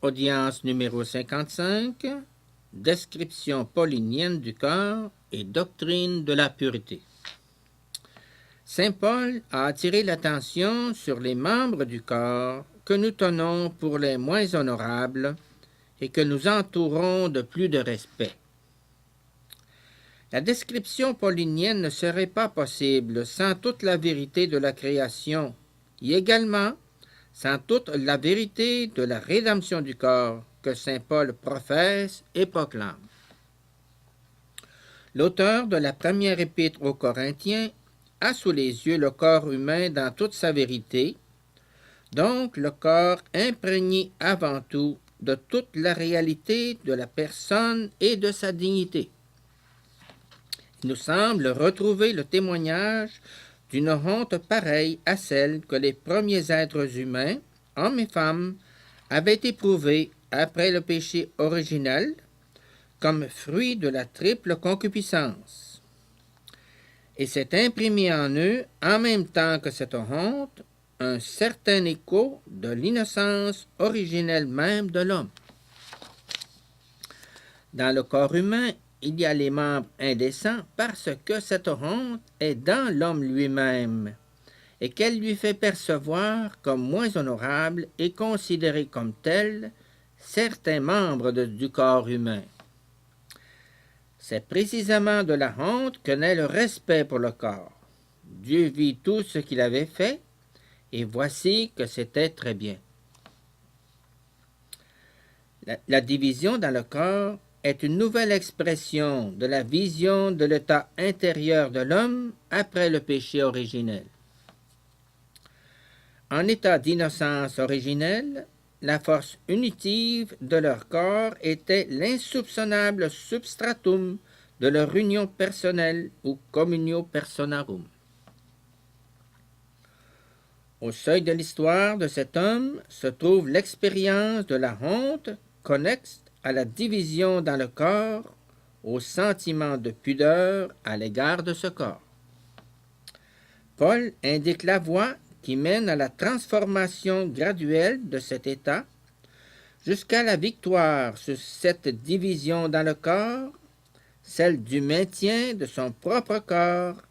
Audience numéro 55, description paulinienne du corps et doctrine de la pureté. Saint Paul a attiré l'attention sur les membres du corps que nous tenons pour les moins honorables et que nous entourons de plus de respect. La description paulinienne ne serait pas possible sans toute la vérité de la création et également sans toute la vérité de la rédemption du corps que saint Paul professe et proclame. L'auteur de la première épître aux Corinthiens a sous les yeux le corps humain dans toute sa vérité, donc le corps imprégné avant tout de toute la réalité de la personne et de sa dignité. Il nous semble retrouver le témoignage d'une honte pareille à celle que les premiers êtres humains, hommes et femmes, avaient éprouvée après le péché originel, comme fruit de la triple concupiscence. Et s'est imprimé en eux, en même temps que cette honte, un certain écho de l'innocence originelle même de l'homme. Dans le corps humain, il y a les membres indécents parce que cette honte est dans l'homme lui-même et qu'elle lui fait percevoir comme moins honorables et considérer comme tels certains membres du corps humain. C'est précisément de la honte que naît le respect pour le corps. Dieu vit tout ce qu'il avait fait et voici que c'était très bien. La division dans le corps est une nouvelle expression de la vision de l'état intérieur de l'homme après le péché originel. En état d'innocence originelle, la force unitive de leur corps était l'insoupçonnable substratum de leur union personnelle ou communio personarum. Au seuil de l'histoire de cet homme se trouve l'expérience de la honte connexe à la division dans le corps, au sentiment de pudeur à l'égard de ce corps. Paul indique la voie qui mène à la transformation graduelle de cet état jusqu'à la victoire sur cette division dans le corps, celle du maintien de son propre corps